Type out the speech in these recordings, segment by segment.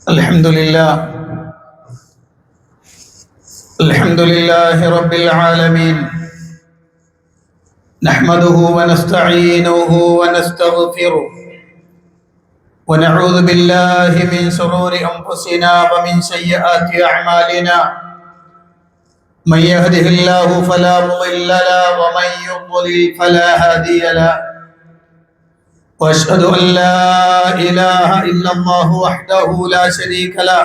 الحمد لله رب العالمين، نحمده ونستعينه ونستغفره ونعوذ بالله من شرور أنفسنا ومن سيئات أعمالنا. من يهده الله فلا مضل له ومن يضلل فلا هادي له، واشهد ان لا اله الا الله وحده لا شريك له،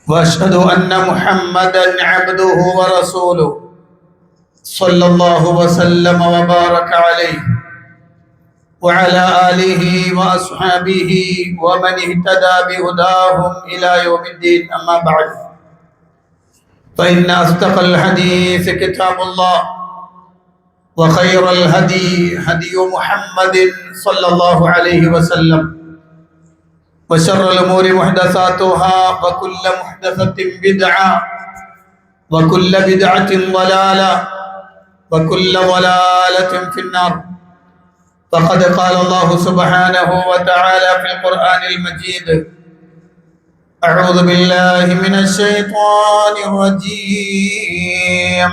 واشهد ان محمدا عبده ورسوله صلى الله وسلم وبارك عليه وعلى اله واصحابه ومن اهتدى بهداهم الى يوم الدين. اما بعد، فان اصدق الحديث كتاب الله، وخير الهدي هدي محمد صلى الله عليه وسلم، وشر الأمور محدثاتها، وكل محدثة بدعة، وكل بدعة ضلالة، وكل ضلالة في النار. فقد قال الله سبحانه وتعالى في القرآن المجيد: أعوذ بالله من الشيطان الرجيم.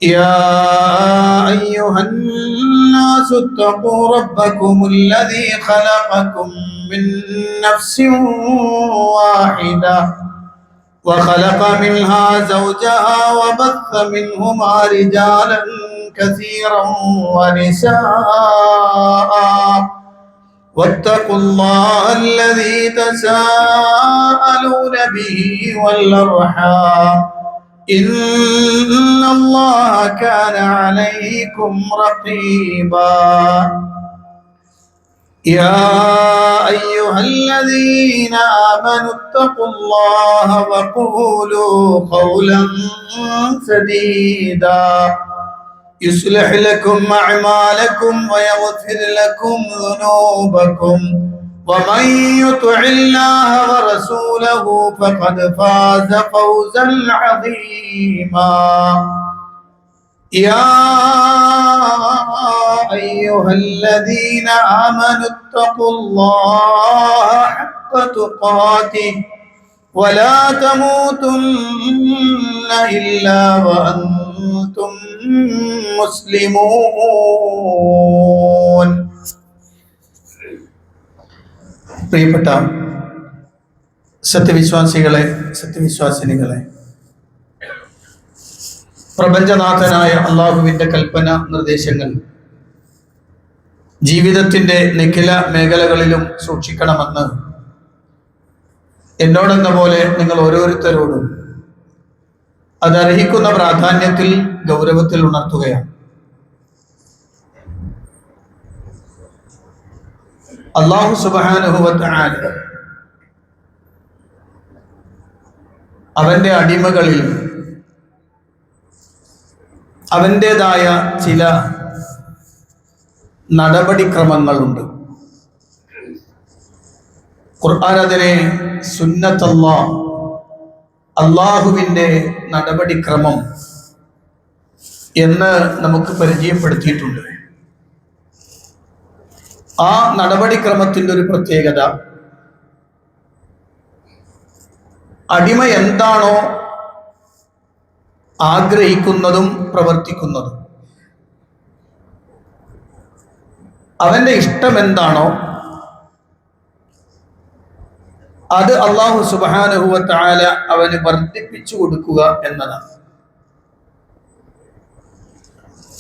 يا أيها الناس اتقوا ربكم الذي خلقكم من نفس واحدة وخلق منها زوجها وبث منهما رجالا كثيرا ونساء، واتقوا الله الذي تساءلون به والأرحام، إن الله كان عليكم رقيبا. يا أيها الذين آمنوا اتقوا الله وقولوا قولا سديدا يصلح لكم أعمالكم ويغفر لكم ذنوبكم، ومن يطع الله ورسوله فقد فاز فوزا عظيما. يا أيها الذين آمنوا اتقوا الله حق تقاته ولا تموتن إلا وأنتم مسلمون. പ്രിയപ്പെട്ട സത്യവിശ്വാസികളെ, സത്യവിശ്വാസിനികളെ, പ്രപഞ്ചനാഥനായ അള്ളാഹുവിൻ്റെ കൽപ്പന നിർദ്ദേശങ്ങൾ ജീവിതത്തിൻ്റെ നിഖില മേഖലകളിലും സൂക്ഷിക്കണമെന്ന് എന്നോടെന്ന പോലെ നിങ്ങൾ ഓരോരുത്തരോടും അതർഹിക്കുന്ന പ്രാധാന്യത്തിൽ, ഗൗരവത്തിൽ ഉണർത്തുകയാണ്. അല്ലാഹു സുബ്ഹാനഹു വ തആല അവന്റെ അടിമകളിൽ അവൻ്റെതായ ചില നടപടിക്രമങ്ങളുണ്ട്. ഖുർആൻ അതിനെ സുന്നത്തല്ലാഹ്, അള്ളാഹുവിൻ്റെ നടപടിക്രമം എന്ന് നമുക്ക് പരിചയപ്പെടുത്തിയിട്ടുണ്ട്. ആ നടപടിക്രമത്തിൻ്റെ ഒരു പ്രത്യേകത, അടിമ എന്താണോ ആഗ്രഹിക്കുന്നതും പ്രവർത്തിക്കുന്നതും, അവന്റെ ഇഷ്ടം എന്താണോ അത് അല്ലാഹു സുബ്ഹാനഹു വ തആല അവന് വർദ്ധിപ്പിച്ചു കൊടുക്കുക എന്നതാണ്.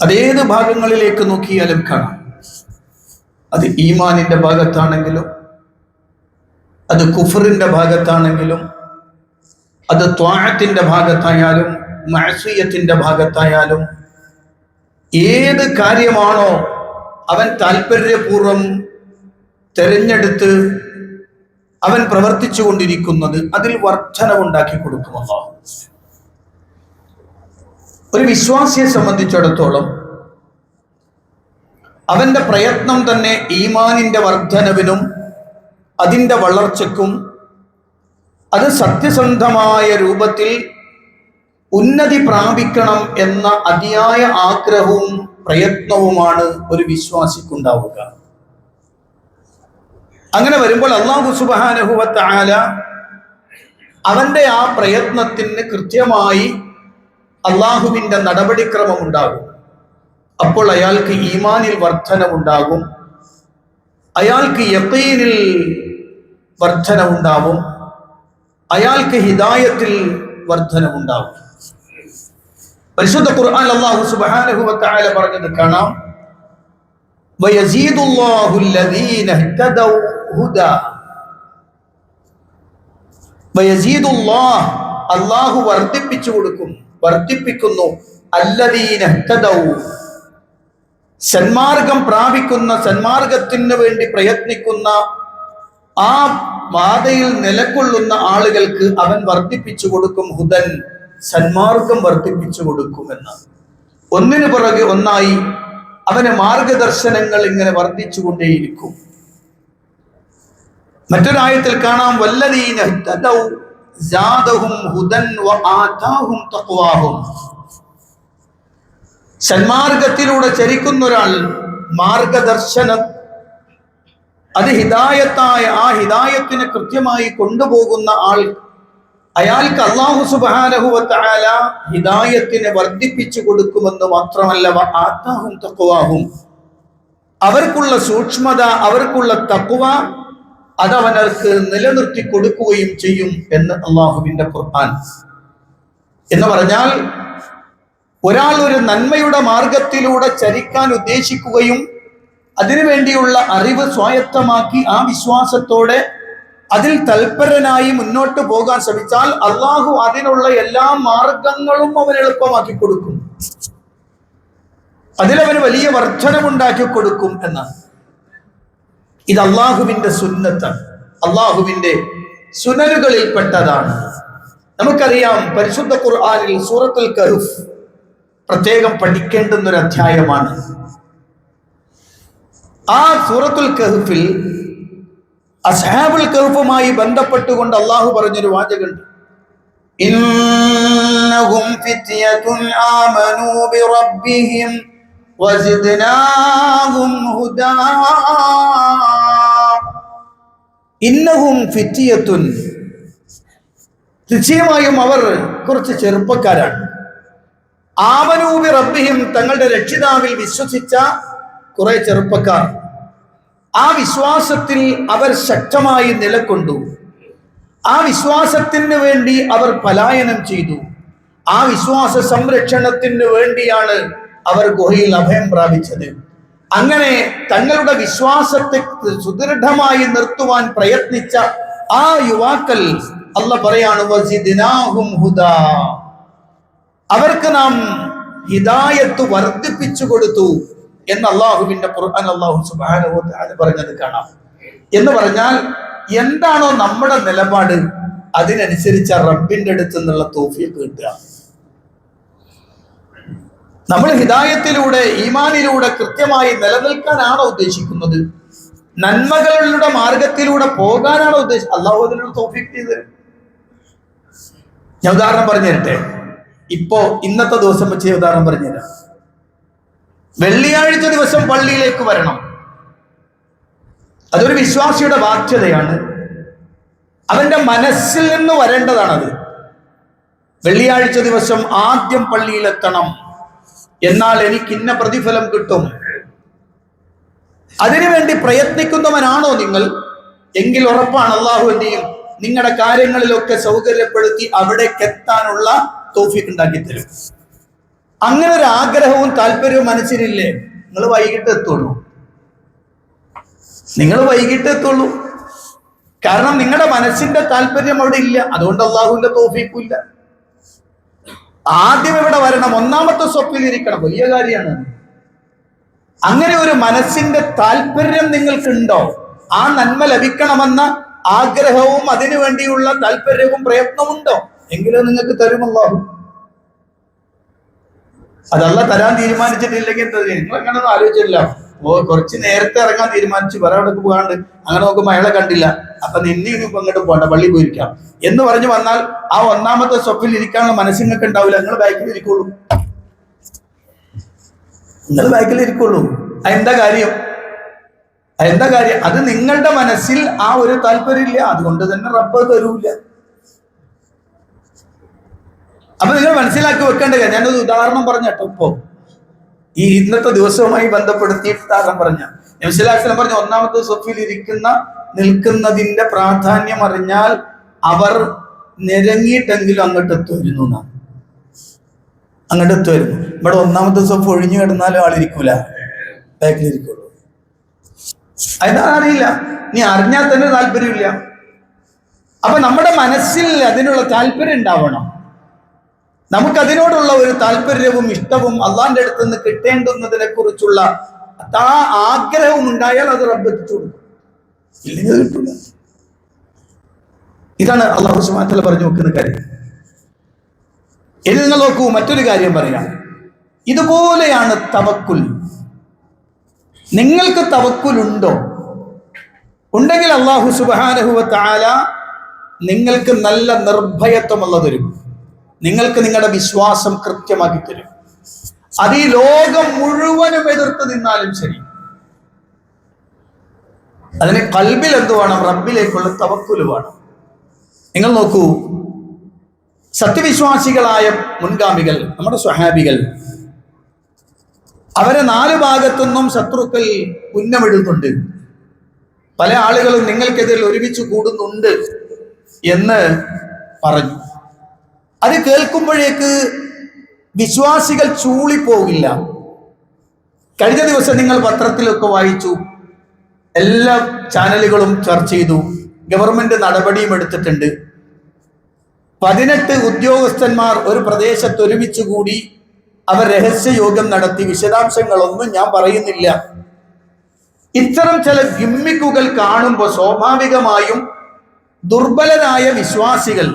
അതേത് ഭാഗങ്ങളിലേക്ക് നോക്കിയാലും കാണാം. അത് ഈമാനിന്റെ ഭാഗത്താണെങ്കിലും, അത് കുഫറിന്റെ ഭാഗത്താണെങ്കിലും, അത് ത്വാഅത്തിന്റെ ഭാഗത്തായാലും മഅസിയത്തിന്റെ ഭാഗത്തായാലും, ഏത് കാര്യമാണോ അവൻ താല്പര്യപൂർവം തെരഞ്ഞെടുത്ത് അവൻ പ്രവർത്തിച്ചു കൊണ്ടിരിക്കുന്നത്, അതിൽ വർധനവുണ്ടാക്കി കൊടുക്കും അല്ലാഹു. ഒരു വിശ്വാസിയെ സംബന്ധിച്ചിടത്തോളം അവന്റെ പ്രയത്നം തന്നെ ഈമാനിന്റെ വർധനവിനും അതിൻ്റെ വളർച്ചയ്ക്കും, അത് സത്യസന്ധമായ രൂപത്തിൽ ഉന്നതി പ്രാപിക്കണം എന്ന അതിയായ ആഗ്രഹവും പ്രയത്നവുമാണ് ഒരു വിശ്വാസിക്കുണ്ടാവുക. അങ്ങനെ വരുമ്പോൾ അല്ലാഹു സുബ്ഹാനഹു വ തആല അവന്റെ ആ പ്രയത്നത്തിന് കൃത്യമായി അള്ളാഹുവിന്റെ നടപടിക്രമം ഉണ്ടാകും. അപ്പോൾ അയാൾക്ക് ഈമാനിൽ വർധനവുണ്ടാകും, അയാൾക്ക് യഖീനിൽ വർധനവുണ്ടാവും, അയാൾക്ക് ഹിദായത്തിൽ വർധനവുണ്ടാവും. പരിശുദ്ധ ഖുർആൻ അല്ലാഹു സുബ്ഹാനഹു വ തആല പറഞ്ഞത് കാണാം, വയസീദുല്ലാഹു അല്ലദീന ഇഹ്തദൗ ഹുദാ. വയസീദുല്ലാഹ്, അല്ലാഹു വർദ്ധിപ്പിച്ചു കൊടുക്കും, വർദ്ധിപ്പിക്കുന്നു, അല്ലദീന ഇഹ്തദൗ, സന്മാർഗം പ്രാപിക്കുന്ന, സന്മാർഗത്തിന് വേണ്ടി പ്രയത്നിക്കുന്ന, ആ പാതയിൽ നിലകൊള്ളുന്ന ആളുകൾക്ക് അവൻ വർദ്ധിപ്പിച്ചു കൊടുക്കും, ഹുദൻ, സന്മാർഗം വർദ്ധിപ്പിച്ചു കൊടുക്കുമെന്ന്. ഒന്നിനു പുറകെ ഒന്നായി അവന് മാർഗദർശനങ്ങൾ ഇങ്ങനെ വർദ്ധിച്ചുകൊണ്ടേയിരിക്കും. മറ്റൊരായത്തിൽ കാണാം, വല്ലദീന ഇഹ്തദൗ സാദഹും ഹുദൻ വആതാഹും തഖ്വാഹും. സന്മാർഗത്തിലൂടെ ചരിക്കുന്ന ഒരാൾ, മാർഗദർശനം അത് ഹിദായത്തായ ആ ഹിദായത്തിനെ കൃത്യമായി കൊണ്ടുപോകുന്ന ആൾ, അയാൾക്ക് അല്ലാഹു സുബ്ഹാനഹു വ തആല ഹിദായത്തിനെ വർദ്ധിപ്പിച്ചു കൊടുക്കുമെന്ന് മാത്രമല്ല, വആതാഹും തഖ്വാഹും, അവർക്കുള്ള സൂക്ഷ്മത, അവർക്കുള്ള തഖ്വ അതവനർക്ക് നിലനിർത്തി കൊടുക്കുകയും ചെയ്യും എന്ന് അല്ലാഹുവിന്റെ ഖുർആൻ. എന്ന് പറഞ്ഞാൽ ഒരാൾ ഒരു നന്മയുടെ മാർഗത്തിലൂടെ ചരിക്കാൻ ഉദ്ദേശിക്കുകയും അതിനുവേണ്ടിയുള്ള അറിവ് സ്വായത്തമാക്കി ആ വിശ്വാസത്തോടെ അതിൽ തൽപരനായി മുന്നോട്ട് പോകാൻ ശ്രമിച്ചാൽ അള്ളാഹു അതിനുള്ള എല്ലാ മാർഗങ്ങളും അവൻ എളുപ്പമാക്കി കൊടുക്കും, അതിലവന് വലിയ വർധനമുണ്ടാക്കി കൊടുക്കും എന്നാണ്. ഇത് അള്ളാഹുവിന്റെ സുന്നത്താണ്, അള്ളാഹുവിന്റെ സുനനുകളിൽപ്പെട്ടതാണ്. നമുക്കറിയാം, പരിശുദ്ധ ഖുർആനിൽ സൂറത്തുൽ കഹ്ഫ് പ്രത്യേകം പഠിക്കേണ്ടുന്ന ഒരു അധ്യായമാണ്. ആ സൂറത്തുൽ കഹ്ഫിൽ അസ്ഹാബുൽ കഹ്ഫുമായി ബന്ധപ്പെട്ടുകൊണ്ട് അള്ളാഹു പറഞ്ഞൊരു വാചകമുണ്ട്, ഇന്നഹും ഫിത്യതുൻ ആമനൂ ബിറബ്ബിഹിം വസിദ്നാഹും ഹുദാ. ഇന്നഹും ഫിത്യതുൻ, തീർച്ചയായും അവർ കുറച്ച് ചെറുപ്പക്കാരാണ്. ആമനൂ ബിറബ്ബിഹിം, തങ്ങളുടെ രക്ഷിതാവിൽ വിശ്വസിച്ച കുറെ ചെറുപ്പക്കാർ. ആ വിശ്വാസത്തിൽ അവർ ശക്തമായി നിലകൊണ്ടു, ആ വിശ്വാസത്തിന് വേണ്ടി അവർ പലായനം ചെയ്തു, ആ വിശ്വാസ സംരക്ഷണത്തിന് വേണ്ടിയാണ് അവർ ഗുഹയിൽ അഭയം പ്രാപിച്ചത്. അങ്ങനെ തങ്ങളുടെ വിശ്വാസത്തെ സുദൃഢമായി നിർത്തുവാൻ പ്രയത്നിച്ച ആ യുവാക്കൾ അല്ലാഹു പറയാണ്, വസിദ്നാഹും ഹുദാ, അവർക്ക് നാം ഹിദായത്ത് വർദ്ധിപ്പിച്ചു കൊടുത്തു എന്ന് അള്ളാഹുവിന്റെ ഖുർആൻ അല്ലാഹു സുബ്ഹാനഹു വ തആല പറഞ്ഞത് കാണാം. എന്ന് പറഞ്ഞാൽ എന്താണോ നമ്മുടെ നിലപാട് അതിനനുസരിച്ച് റബ്ബിന്റെ അടുത്ത് നിന്നുള്ള തൗഫീഖ് കിട്ടുക. നമ്മൾ ഹിദായത്തിലൂടെ, ഈമാനിലൂടെ കൃത്യമായി നിലനിൽക്കാനാണോ ഉദ്ദേശിക്കുന്നത്, നന്മകളുടെ മാർഗത്തിലൂടെ പോകാനാണോ ഉദ്ദേശിച്ചത്, അള്ളാഹു അതിനുള്ള തൗഫീഖ് ചെയ്തു തരും. ഞാൻ ഉദാഹരണം പറഞ്ഞു തരട്ടെ. ഇപ്പോ ഇന്നത്തെ ദിവസം വെച്ച് ഉദാഹരണം പറഞ്ഞുതരാം. വെള്ളിയാഴ്ച ദിവസം പള്ളിയിലേക്ക് വരണം, അതൊരു വിശ്വാസിയുടെ ബാധ്യതയാണ്. അവന്റെ മനസ്സിൽ നിന്ന് വരേണ്ടതാണത്. വെള്ളിയാഴ്ച ദിവസം ആദ്യം പള്ളിയിലെത്തണം, എന്നാൽ എനിക്ക് ഇന്ന പ്രതിഫലം കിട്ടും. അതിനുവേണ്ടി പ്രയത്നിക്കുന്നവനാണോ നിങ്ങൾ? എങ്കിൽ ഉറപ്പാണ് അള്ളാഹു എന്തെയും നിങ്ങളുടെ കാര്യങ്ങളിലൊക്കെ സൗകര്യപ്പെടുത്തി അവിടേക്ക് എത്താനുള്ള തൗഫീഖ് ഉണ്ടാക്കി തരും. അങ്ങനെ ഒരു ആഗ്രഹവും താല്പര്യവും മനസ്സിലില്ലേ? നിങ്ങൾ വൈകിട്ട് എത്തുള്ളൂ, നിങ്ങൾ വൈകിട്ട് എത്തുള്ളൂ. കാരണം നിങ്ങളുടെ മനസ്സിന്റെ താല്പര്യം അവിടെ ഇല്ല, അതുകൊണ്ട് അള്ളാഹുവിന്റെ തൗഫീഖും ഇല്ല. ആദ്യം ഇവിടെ വരണം, ഒന്നാമത്തെ സ്വപ്പിൽ ഇരിക്കണം, വലിയ കാര്യമാണ്. അങ്ങനെ ഒരു മനസ്സിന്റെ താല്പര്യം നിങ്ങൾക്കുണ്ടോ? ആ നന്മ ലഭിക്കണമെന്ന ആഗ്രഹവും അതിനു വേണ്ടിയുള്ള താല്പര്യവും പ്രയത്നമുണ്ടോ? എങ്കിലും നിങ്ങൾക്ക് തരും അല്ലാഹു. അതല്ല തരാൻ തീരുമാനിച്ചിട്ടില്ലെങ്കിൽ നിങ്ങൾ അങ്ങനെയൊന്നും ആലോചിച്ചില്ല. കുറച്ച് നേരത്തെ ഇറങ്ങാൻ തീരുമാനിച്ചു, വേറെ അവിടെ പോകാണ്ട് അങ്ങനെ നോക്കുമ്പോൾ അയാളെ കണ്ടില്ല, അപ്പൊ നിന്നെ ഇപ്പൊ അങ്ങോട്ട് പോകണ്ട, പള്ളി പോയിരിക്കാം എന്ന് പറഞ്ഞു വന്നാൽ ആ ഒന്നാമത്തെ സ്വപ്പിൽ ഇരിക്കാനുള്ള മനസ്സിങ്ങൾക്ക് ഉണ്ടാവില്ല. നിങ്ങൾ ബാക്കിൽ ഇരിക്കുള്ളൂ, നിങ്ങൾ ബാക്കിൽ ഇരിക്കുള്ളൂ. എന്താ കാര്യം? എന്താ കാര്യം? അത് നിങ്ങളുടെ മനസ്സിൽ ആ ഒരു താല്പര്യമില്ല, അതുകൊണ്ട് തന്നെ റബ്ബ് തരൂല. അപ്പൊ നിങ്ങൾ മനസ്സിലാക്കി വെക്കേണ്ട കാര്യം, ഞാനൊരു ഉദാഹരണം പറഞ്ഞട്ടോ. ഇപ്പോ ഈ ഇന്നത്തെ ദിവസവുമായി ബന്ധപ്പെടുത്തിയിട്ട് ഉദാഹരണം പറഞ്ഞ നബി സല്ലല്ലാഹു അലൈഹി വസല്ലം പറഞ്ഞ ഒന്നാമത്തെ സഫിൽ നിൽക്കുന്നതിന്റെ പ്രാധാന്യം അറിഞ്ഞാൽ അവർ നിരങ്ങിയിട്ടെങ്കിലും അങ്ങോട്ട് എത്തുമായിരുന്നു എന്നാണ്. അങ്ങോട്ട് എത്തുമായിരുന്നു. ഇവിടെ ഒന്നാമത്തെ സഫ് ഒഴിഞ്ഞു കിടന്നാലും ആളിരിക്കൂല, ബാക്കിലിരിക്കുള്ളൂ. അതെന്താണെന്ന് അറിയില്ല, നീ അറിഞ്ഞാൽ തന്നെ താല്പര്യമില്ല. അപ്പൊ നമ്മുടെ മനസ്സിൽ അതിനുള്ള താല്പര്യം ഉണ്ടാവണം. നമുക്കതിനോടുള്ള ഒരു താല്പര്യവും ഇഷ്ടവും അള്ളാന്റെ അടുത്ത് നിന്ന് കിട്ടേണ്ടുന്നതിനെ കുറിച്ചുള്ള ആ ആഗ്രഹവും ഉണ്ടായാൽ അത് റബ്ബ് എത്തിച്ചു കൊടുക്കും, ഇല്ലെങ്കിൽ അത് കിട്ടില്ല. ഇതാണ് അള്ളാഹു സുബ്ഹാനഹു വ തആല പറഞ്ഞു വെക്കുന്ന കാര്യം. ഇനി നിങ്ങൾ നോക്കൂ, മറ്റൊരു കാര്യം പറയാം. ഇതുപോലെയാണ് തവക്കുൽ. നിങ്ങൾക്ക് തവക്കുൽ ഉണ്ടോ? ഉണ്ടെങ്കിൽ അള്ളാഹു സുബ്ഹാനഹു വ തആല നിങ്ങൾക്ക് നല്ല നിർഭയത്വമുള്ള തരും. നിങ്ങൾക്ക് നിങ്ങളുടെ വിശ്വാസം കൃത്യമാക്കി തരും. അത് ഈ ലോകം മുഴുവനും എതിർത്ത് നിന്നാലും ശരി. അതിന് ഖൽബിൽ എന്ത് വേണം? റബ്ബിലേക്കുള്ള തവക്കുൽ വേണം. നിങ്ങൾ നോക്കൂ, സത്യവിശ്വാസികളായ മുൻഗാമികൾ, നമ്മുടെ സ്വഹാബികൾ, അവരെ 4 ഭാഗത്തുനിന്നും ശത്രുക്കൾ ഉന്നമിടുന്നുണ്ട്. പല ആളുകളും നിങ്ങൾക്കെതിരെ ഒരുമിച്ച് കൂടുന്നുണ്ട് എന്ന് പറഞ്ഞു. അത് കേൾക്കുമ്പോഴേക്ക് വിശ്വാസികൾ ചൂളിപ്പോകില്ല. കഴിഞ്ഞ ദിവസം നിങ്ങൾ പത്രത്തിലൊക്കെ വായിച്ചു, എല്ലാ ചാനലുകളും ചർച്ച ചെയ്തു, ഗവൺമെന്റ് നടപടിയും എടുത്തിട്ടുണ്ട്. 18 ഉദ്യോഗസ്ഥന്മാർ ഒരു പ്രദേശത്ത് ഒരുമിച്ച് കൂടി അവർ രഹസ്യയോഗം നടത്തി. വിശദാംശങ്ങളൊന്നും ഞാൻ പറയുന്നില്ല. ഇത്തരം ചില ഗിമ്മിക്കുകൾ കാണുമ്പോൾ സ്വാഭാവികമായും ദുർബലരായ വിശ്വാസികൾ,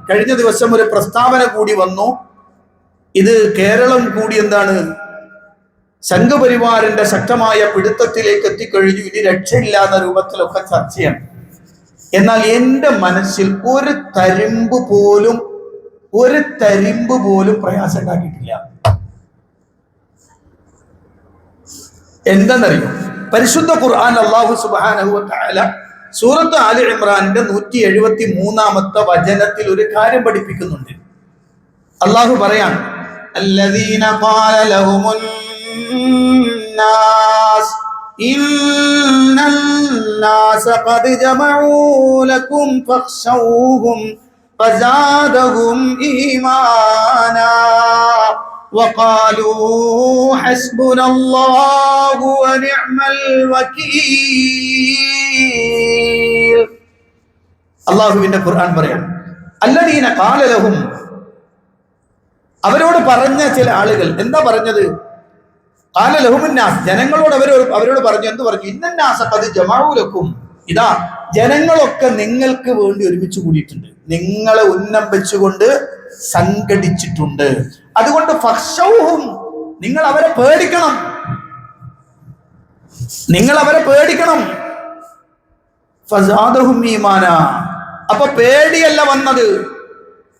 കഴിഞ്ഞ ദിവസം ഒരു പ്രസ്താവന കൂടി വന്നു, ഇത് കേരളം കൂടി എന്താണ് സംഘപരിവാറിന്റെ ശക്തമായ പിടുത്തത്തിലേക്ക് എത്തിക്കഴിഞ്ഞു, ഇനി രക്ഷയില്ലാത്ത രൂപത്തിലൊക്കെ ചർച്ചയാണ്. എന്നാൽ എൻ്റെ മനസ്സിൽ ഒരു തരിമ്പ് പോലും പ്രയാസം ഉണ്ടാക്കിയിട്ടില്ല. എന്താണെന്നറിയോ? പരിശുദ്ധ ഖുർആൻ അല്ലാഹു സുബ്ഹാനഹു വ തആല സൂറത്ത് ആലി ഇമ്രാന്റെ 173-ാമത്തെ വചനത്തിൽ ഒരു കാര്യം പഠിപ്പിക്കുന്നുണ്ട്. അല്ലാഹു പറയാണ്, അല്ലദീന ഖാല ലഹുമുൻ നാസ് ഇന്നൻ നാസ ഖദ് ജമഉ ലക്കും ഫഖ്ശൗഹും ഫസാദഹും ഈമാനാ وقالوا حسبنا الله ونعم الوكيل. അല്ലാഹുവിന്റെ ഖുർആൻ പറയാണ്, അല്ലദീന ഖാല ലഹും, അവരോട് പറഞ്ഞ ചില ആളുകൾ. എന്താ പറഞ്ഞത്? ഖാല ലഹുമുൻ നാസ്, ജനങ്ങളോട് അവരോട് പറഞ്ഞു. എന്ത് പറഞ്ഞു? ഇന്നൻ നാസ ഖദ് ജമഉ ലക്കും, ഇതാ ജനങ്ങളൊക്കെ നിങ്ങൾക്ക് വേണ്ടി ഒരുമിച്ച് കൂടിയിട്ടുണ്ട്, നിങ്ങളെ ഉന്നം വെച്ചുകൊണ്ട് സംഘടിച്ചിട്ടുണ്ട്. അതുകൊണ്ട് ഫഖ്ശൗഹും, നിങ്ങൾ അവരെ പേടിക്കണം, ഫസാദഹും ഈമാനാ, അപ്പൊ പേടിയല്ല വന്നത്,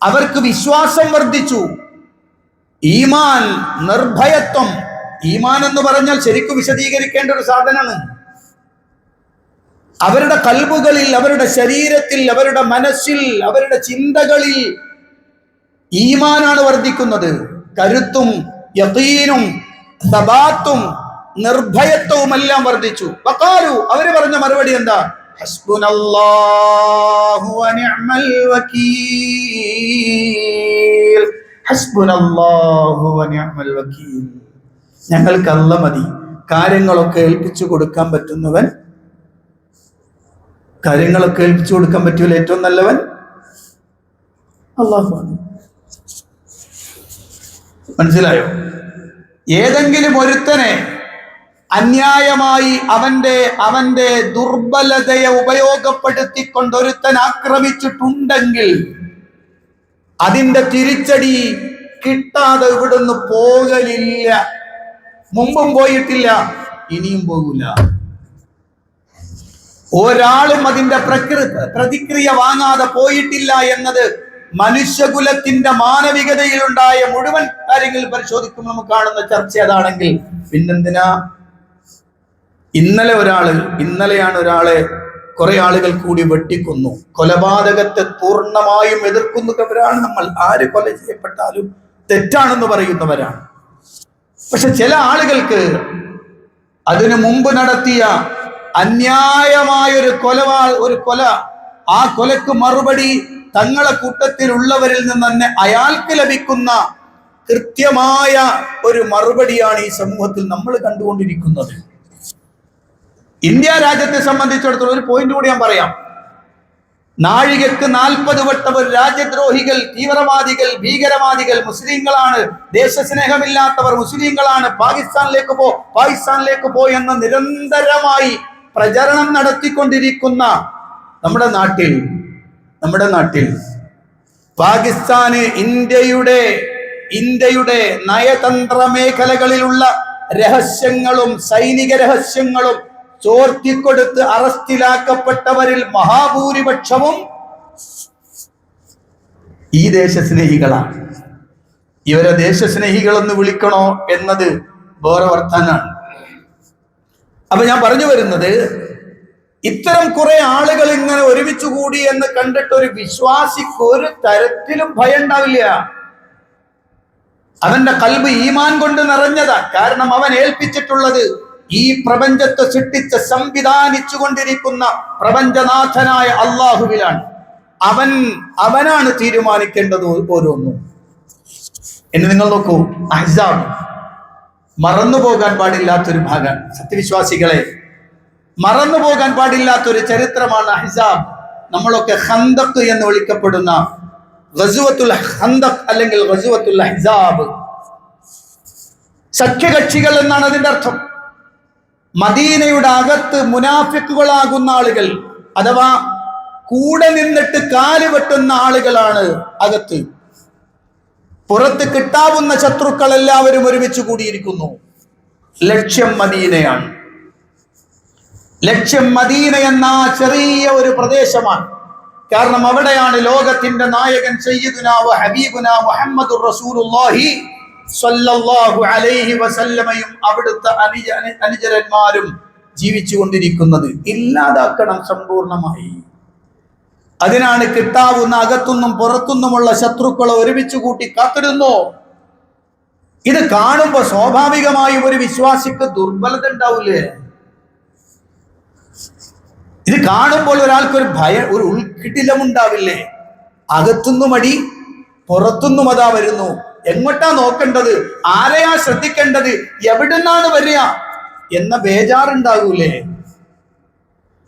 അവർക്ക് വിശ്വാസം വർദ്ധിച്ചു. ഈമാൻ, നിർഭയത്വം. ഈമാൻ എന്ന് പറഞ്ഞാൽ ശരിക്കും വിശദീകരിക്കേണ്ട ഒരു സാധനമാണ്. അവരുടെ കൽബുകളിൽ, അവരുടെ ശരീരത്തിൽ, അവരുടെ മനസ്സിൽ, അവരുടെ ചിന്തകളിൽ ഈമാനാണ് വർദ്ധിക്കുന്നത്. കരുത്തും യഖീനും സബാത്തും നിർഭയത്വവും എല്ലാം വർദ്ധിച്ചു. വഖാലു, അവര് പറഞ്ഞ മറുപടി എന്താ? ഹസ്ബുനല്ലാഹു വനിഅമൽ വകീൽ, ഹസ്ബുനല്ലാഹു വനിഅമൽ വകീൽ. ഞങ്ങൾക്ക് അല്ലാഹ് മതി, കാര്യങ്ങളൊക്കെ ഏൽപ്പിച്ചു കൊടുക്കാൻ പറ്റുന്നവൻ, കാര്യങ്ങളൊക്കെ ഏൽപ്പിച്ചു കൊടുക്കാൻ പറ്റൂല ഏറ്റവും നല്ലവൻ അല്ലാഹുവാണ്. മനസ്സിലായോ? ഏതെങ്കിലും ഒരുത്തനെ അന്യായമായി അവന്റെ ദുർബലതയെ ഉപയോഗപ്പെടുത്തിക്കൊണ്ട് ഒരുത്തൻ ആക്രമിച്ചിട്ടുണ്ടെങ്കിൽ അതിന്റെ തിരിച്ചടി കിട്ടാതെ ഇവിടുന്ന് പോകലില്ല. മുമ്പും പോയിട്ടില്ല, ഇനിയും പോകില്ല. ഒരാളും അതിന്റെ പ്രതിക്രിയ വാങ്ങാതെ പോയിട്ടില്ല എന്നത് മനുഷ്യകുലത്തിന്റെ മാനവികതയിലുണ്ടായ മുഴുവൻ കാര്യങ്ങൾ പരിശോധിക്കുമ്പോൾ നമുക്ക് കാണുന്ന ചർച്ച അതാണെങ്കിൽ പിന്നെന്തിനാ ഇന്നലെയാണ് ഒരാളെ കുറെ ആളുകൾ കൂടി വെട്ടിക്കൊന്നു. കൊലപാതകത്തെ പൂർണ്ണമായും എതിർക്കുന്നവരാണ് നമ്മൾ. ആര് കൊല ചെയ്യപ്പെട്ടാലും തെറ്റാണെന്ന് പറയുന്നവരാണ്. പക്ഷെ ചില ആളുകൾക്ക് അതിനു മുമ്പ് നടത്തിയ അന്യായമായ ഒരു കൊല, ആ കൊലക്ക് മറുപടി തങ്ങളെ കൂട്ടത്തിലുള്ളവരിൽ നിന്ന് തന്നെ അയാൾക്ക് ലഭിക്കുന്ന കൃത്യമായ ഒരു മറുപടിയാണ് ഈ സമൂഹത്തിൽ നമ്മൾ കണ്ടുകൊണ്ടിരിക്കുന്നത്. ഇന്ത്യ രാജ്യത്തെ സംബന്ധിച്ചിടത്തോളം ഒരു പോയിന്റ് കൂടി ഞാൻ പറയാം. നാഴികക്ക് 40 വട്ടം രാജ്യദ്രോഹികൾ, തീവ്രവാദികൾ, ഭീകരവാദികൾ മുസ്ലിങ്ങളാണ്, ദേശസ്നേഹമില്ലാത്തവർ മുസ്ലിങ്ങളാണ്, പാകിസ്ഥാനിലേക്ക് പോ എന്ന് നിരന്തരമായി പ്രചരണം നടത്തിക്കൊണ്ടിരിക്കുന്ന നമ്മുടെ നാട്ടിൽ പാകിസ്ഥാന് ഇന്ത്യയുടെ നയതന്ത്ര മേഖലകളിലുള്ള രഹസ്യങ്ങളും സൈനിക രഹസ്യങ്ങളും ചോർത്തിക്കൊടുത്ത് അറസ്റ്റിലാക്കപ്പെട്ടവരിൽ മഹാഭൂരിപക്ഷവും ഈ ദേശസ്നേഹികളാണ്. ഇവരെ ദേശസ്നേഹികളെന്ന് വിളിക്കണോ എന്നത് വേറെ വർത്താനാണ്. അപ്പൊ ഞാൻ പറഞ്ഞു വരുന്നത്, ഇത്തരം കുറെ ആളുകൾ ഇങ്ങനെ ഒരുമിച്ച് കൂടി എന്ന് കണ്ടിട്ട് ഒരു വിശ്വാസിക്ക് ഒരു തരത്തിലും ഭയം ഉണ്ടാവില്ല. അവന്റെ കൽബ് ഈമാൻ കൊണ്ട് നിറഞ്ഞതാ. കാരണം അവൻ ഏൽപ്പിച്ചിട്ടുള്ളത് ഈ പ്രപഞ്ചത്തെ സൃഷ്ടിച്ച് സംവിധാനിച്ചു കൊണ്ടിരിക്കുന്ന പ്രപഞ്ചനാഥനായ അള്ളാഹുവിലാണ്. അവനാണ് തീരുമാനിക്കേണ്ടത് ഓരോന്നും. എന്ന് നിങ്ങൾ നോക്കൂ, അഹ്സാബ് മറന്നുപോകാൻ പാടില്ലാത്തൊരു ഭാഗം. സത്യവിശ്വാസികളെ, മറന്നുപോകാൻ പാടില്ലാത്തൊരു ചരിത്രമാണ് അഹ്സാബ്. നമ്മളൊക്കെ ഖന്ദഖ് എന്ന് വിളിക്കപ്പെടുന്ന ഗസ്വത്തുൽ ഖന്ദഖ് അല്ലെങ്കിൽ ഗസ്വത്തുൽ അഹ്സാബ്, സഖ്യകക്ഷികൾ എന്നാണ് അതിന്റെ അർത്ഥം. മദീനയുടെ അകത്ത് മുനാഫിക്കുകളാകുന്ന ആളുകൾ, അഥവാ കൂടെ നിന്നിട്ട് കാല് വെട്ടുന്ന ആളുകളാണ് അകത്ത്. പുറത്ത് കിട്ടാവുന്ന ശത്രുക്കൾ എല്ലാവരും ഒരുമിച്ച് കൂടിയിരിക്കുന്നു. ലക്ഷ്യം മദീനയാണ്. ലക്ഷ്യം മദീന എന്ന ചെറിയ ഒരു പ്രദേശമാണ്. കാരണം അവിടെയാണ് ലോകത്തിന്റെ നായകൻ സയ്യിദുനാ വ ഹബീബുനാ മുഹമ്മദുർ റസൂലുള്ളാഹി സ്വല്ലല്ലാഹു അലൈഹി വസല്ലമയും അവിടുത്തെ അനുചരന്മാരും ജീവിച്ചു കൊണ്ടിരിക്കുന്നത്. ഇല്ലാതാക്കണം സമ്പൂർണമായി. അതിനാണ് കിട്ടാവുന്ന അകത്തുനിന്നും പുറത്തുനിന്നുമുള്ള ശത്രുക്കളെ ഒരുമിച്ച് കൂട്ടി കാത്തിരുന്നു. ഇത് കാണുമ്പോൾ സ്വാഭാവികമായും ഒരു വിശ്വാസിക്ക് ദുർബലത ഉണ്ടാവില്ലേ? ഇത് കാണുമ്പോൾ ഒരാൾക്കൊരു ഭയം, ഒരു ഉൾക്കിടിലമുണ്ടാവില്ലേ? അകത്തുനിന്നും അടി, പുറത്തുനിന്നും അതാ വരുന്നു. എങ്ങോട്ടാ നോക്കേണ്ടത്, ആരെയാ ശ്രദ്ധിക്കേണ്ടത്, എവിടുന്നാണ് വരിക എന്ന ബേജാറുണ്ടാകൂലേ?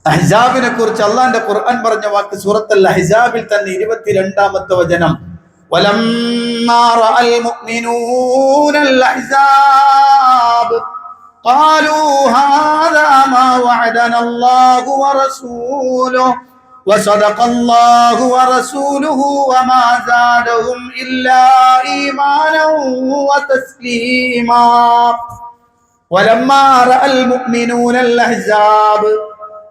അഹ്സാബിനെ കുറിച്ച് അള്ളാന്റെ ഖുർആൻ പറഞ്ഞ വാക്ക് സൂറത്തുൽ അഹ്സാബിൽ തന്നെ 22-ാമത്തെ വചനം, വലമ്മാ റഅൽ മുഅ്മിനൂനൽ അഹ്സാബ് ഖാലൂ ഹാദാ മാ വഅദന അല്ലാഹു വറസൂലുഹു وصدق الله ورسوله وما زادهم إلا إيمانا وتسليما ولما رأى المؤمنون الأحزاب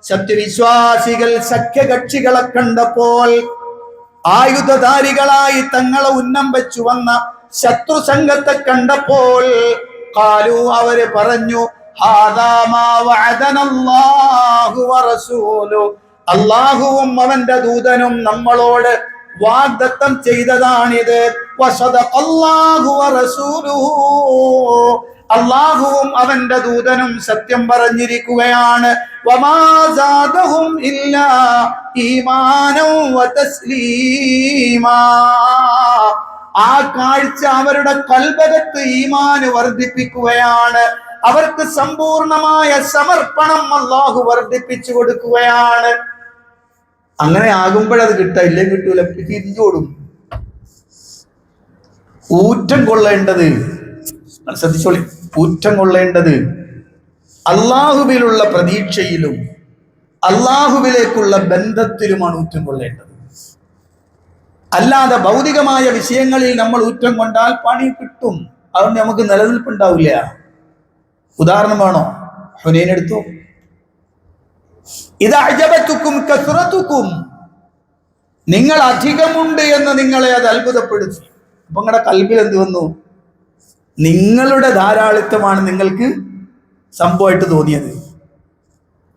സത്യവിശ്വാസികൾ സഖ്യകക്ഷികളെ കണ്ടപ്പോൾ, ആയുധധാരികളായി തങ്ങളെ ഉന്നം വെച്ചു വന്ന ശത്രു സംഘത്തെ കണ്ടപ്പോൾ, ഖാലു അവര് പറഞ്ഞു, ഹാദാ മാ വഅദനല്ലാഹു വറസൂലുഹു, അല്ലാഹുവും അവന്റെ ദൂതനും നമ്മളോട് വാഗ്ദത്തം ചെയ്തതാണിത്. വസദഖല്ലാഹു വറസൂലുഹു, അല്ലാഹുവും അവന്റെ ദൂതനും സത്യം പറഞ്ഞിരിക്കുകയാണ്. വമാ സാദഹും ഇല്ലാ ഈമാനൻ വതസ്ലീമാ, ആ കാഴ്ച അവരുടെ കൽബകത്ത് ഈമാൻ വർദ്ധിപ്പിക്കുകയാണ്. അവർക്ക് സമ്പൂർണമായ സമർപ്പണം അല്ലാഹു വർദ്ധിപ്പിച്ചു കൊടുക്കുകയാണ്. അങ്ങനെ ആകുമ്പോഴത് കിട്ടില്ല, കിട്ടൂല, തിരിഞ്ഞോടും. ഊറ്റം കൊള്ളേണ്ടത്, ശ്രദ്ധിച്ചോളി, ഊറ്റം കൊള്ളേണ്ടത് അള്ളാഹുവിലുള്ള പ്രതീക്ഷയിലും അള്ളാഹുവിലേക്കുള്ള ബന്ധത്തിലുമാണ് ഊറ്റം കൊള്ളേണ്ടത്. അല്ലാതെ ഭൗതികമായ വിഷയങ്ങളിൽ നമ്മൾ ഊറ്റം കൊണ്ടാൽ പണി കിട്ടും, അതുകൊണ്ട് നമുക്ക് നിലനിൽപ്പുണ്ടാവില്ല. ഉദാഹരണം വേണോ? ഹുനൈൻ എടുത്തു. ഇത് അജബത്തുക്കും കസ്റത്തുക്കും, നിങ്ങൾ അധികമുണ്ട് എന്ന് നിങ്ങളെ അത് അത്ഭുതപ്പെടുത്തി. അപ്പൊ നിങ്ങളുടെ കൽബിൽ എന്ത് വന്നു? നിങ്ങളുടെ ധാരാളിത്തമാണ് നിങ്ങൾക്ക് സംഭവമായിട്ട് തോന്നിയത്.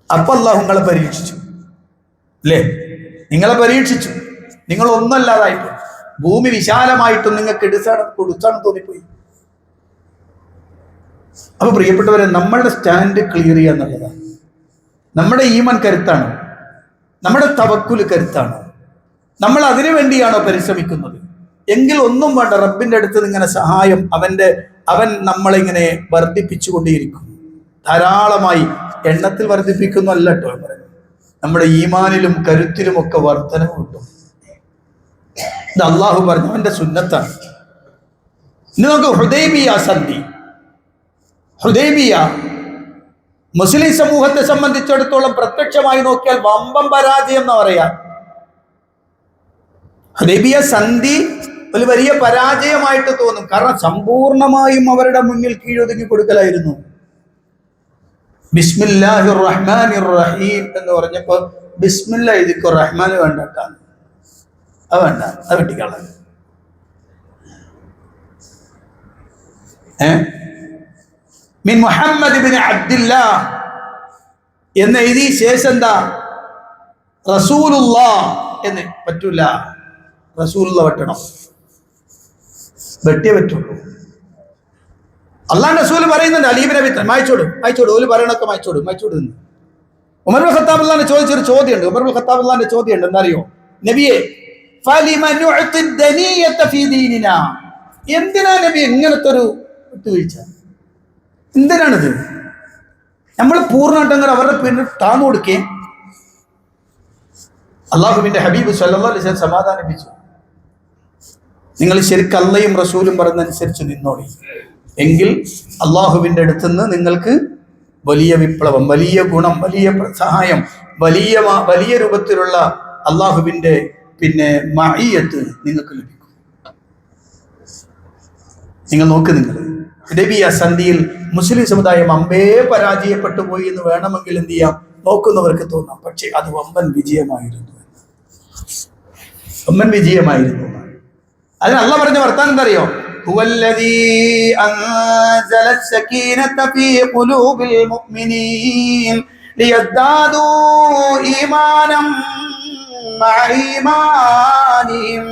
അപ്പൊ അള്ളാഹു നിങ്ങളെ പരീക്ഷിച്ചു അല്ലേ? നിങ്ങളെ പരീക്ഷിച്ചു. നിങ്ങൾ ഒന്നല്ലാതായിപ്പോ ഭൂമി വിശാലമായിട്ടും നിങ്ങൾക്ക് കൊടുത്താണ് തോന്നിപ്പോയി. അപ്പൊ പ്രിയപ്പെട്ടവരെ, നമ്മളുടെ സ്റ്റാൻഡ് ക്ലിയർ ചെയ്യുക എന്നുള്ളതാണ്. നമ്മുടെ ഈമാൻ കരുത്താണ്, നമ്മുടെ തവക്കുൽ കരുത്താണ്. നമ്മൾ അതിനു വേണ്ടിയാണോ പരിശ്രമിക്കുന്നത്? എങ്കിൽ ഒന്നും വേണ്ട, റബ്ബിന്റെ അടുത്ത് ഇങ്ങനെ സഹായം അവൻ നമ്മളിങ്ങനെ വർദ്ധിപ്പിച്ചുകൊണ്ടേയിരിക്കും. ധാരാളമായി എണ്ണത്തിൽ വർദ്ധിപ്പിക്കുന്നു അല്ല കേട്ടോ പറയുന്നത്, നമ്മുടെ ഈമാനിലും കരുത്തിലും ഒക്കെ വർധനവ് കിട്ടും. ഇത് അള്ളാഹു പറഞ്ഞു, അവന്റെ സുന്നത്താണ്. ഇനി നമുക്ക് ഹുദൈബിയ സന്ധി. ഹുദൈബിയ മുസ്ലിം സമൂഹത്തെ സംബന്ധിച്ചിടത്തോളം പ്രത്യക്ഷമായി നോക്കിയാൽ വമ്പം പരാജയം എന്ന് പറയാം. ഹുദൈബിയ സന്ധി ഒരു വലിയ പരാജയമായിട്ട് തോന്നും. കാരണം സമ്പൂർണമായും അവരുടെ മുന്നിൽ കീഴൊതുങ്ങി കൊടുക്കലായിരുന്നു. ബിസ്മില്ലാഹിർ റഹ്മാനിർ റഹീം എന്ന് പറഞ്ഞപ്പോ ബിസ്മില്ല എഴുതിക്കോ, റഹ്മാൻ വേണ്ടാണ്. അത് വേണ്ട, അത് വെട്ടിക്കള. മിൻ മുഹമ്മദ് ഇബ്നു അബ്ദില്ലാഹ് എന്ന് എഴുതി ശേഷം എന്താ റസൂലുള്ളാഹ് എന്ന് പറ്റൂല. റസൂലുള്ള വെട്ടണം, വെട്ടിയേ പറ്റുള്ളൂ. അള്ളാഹ് റസൂൽ പറയുന്നുണ്ട്, അലി ഇബ്നു അബീ താലിബ് മായ്ച്ചോട് ഓല് പറയണൊക്കെ മായ്ച്ചോട് എന്ന്. ഉമർ ഇബ്നു ഖത്താബ് അള്ളാഹിനെ ചോദിച്ചൊരു ചോദ്യമുണ്ട്. ഉമർ ഇബ്നു ഖത്താബ് അള്ളാഹിന്റെ ചോദ്യമുണ്ട്, എന്താ അറിയോ? നബിയെ, എന്തിനാ നബി ഇങ്ങനത്തെ ഒരു വിട്ടുവീഴ്ച? എന്തിനാണിത്? നമ്മൾ പൂർണ്ണമായിട്ടങ്ങനെ അവരുടെ പിന്നിൽ താന്നു കൊടുക്കുകയും അള്ളാഹുവിന്റെ ഹബീബ് സല്ലല്ലാഹു അലൈഹി വസല്ലം സമാധാനിപ്പിച്ചു, നിങ്ങൾ ശരിക്കും അള്ളയും റസൂലും പറഞ്ഞതനുസരിച്ച് നിന്നോളി, എങ്കിൽ അള്ളാഹുവിന്റെ അടുത്തുനിന്ന് നിങ്ങൾക്ക് വലിയ വിപ്ലവം, വലിയ ഗുണം, വലിയ സഹായം, വലിയ രൂപത്തിലുള്ള അള്ളാഹുവിന്റെ മഅയ്യത്ത് നിങ്ങൾക്ക് ലഭിക്കും. നിങ്ങൾ ഹുദൈബിയ സന്ധിയിൽ മുസ്ലിം സമുദായം അമ്പേ പരാജയപ്പെട്ടു പോയി എന്ന് വേണമെങ്കിൽ എന്ത് ചെയ്യാം, നോക്കുന്നവർക്ക് തോന്നാം. പക്ഷെ അത് വമ്പൻ വിജയമായിരുന്നു. അതിന് അള്ളാഹ് പറഞ്ഞ വർത്താനം എന്താ അറിയോ? ഹുവല്ലദീ അൻസല السكينة في قلوب المؤمنين ليزدادوا إيمانا مع إيمانهم.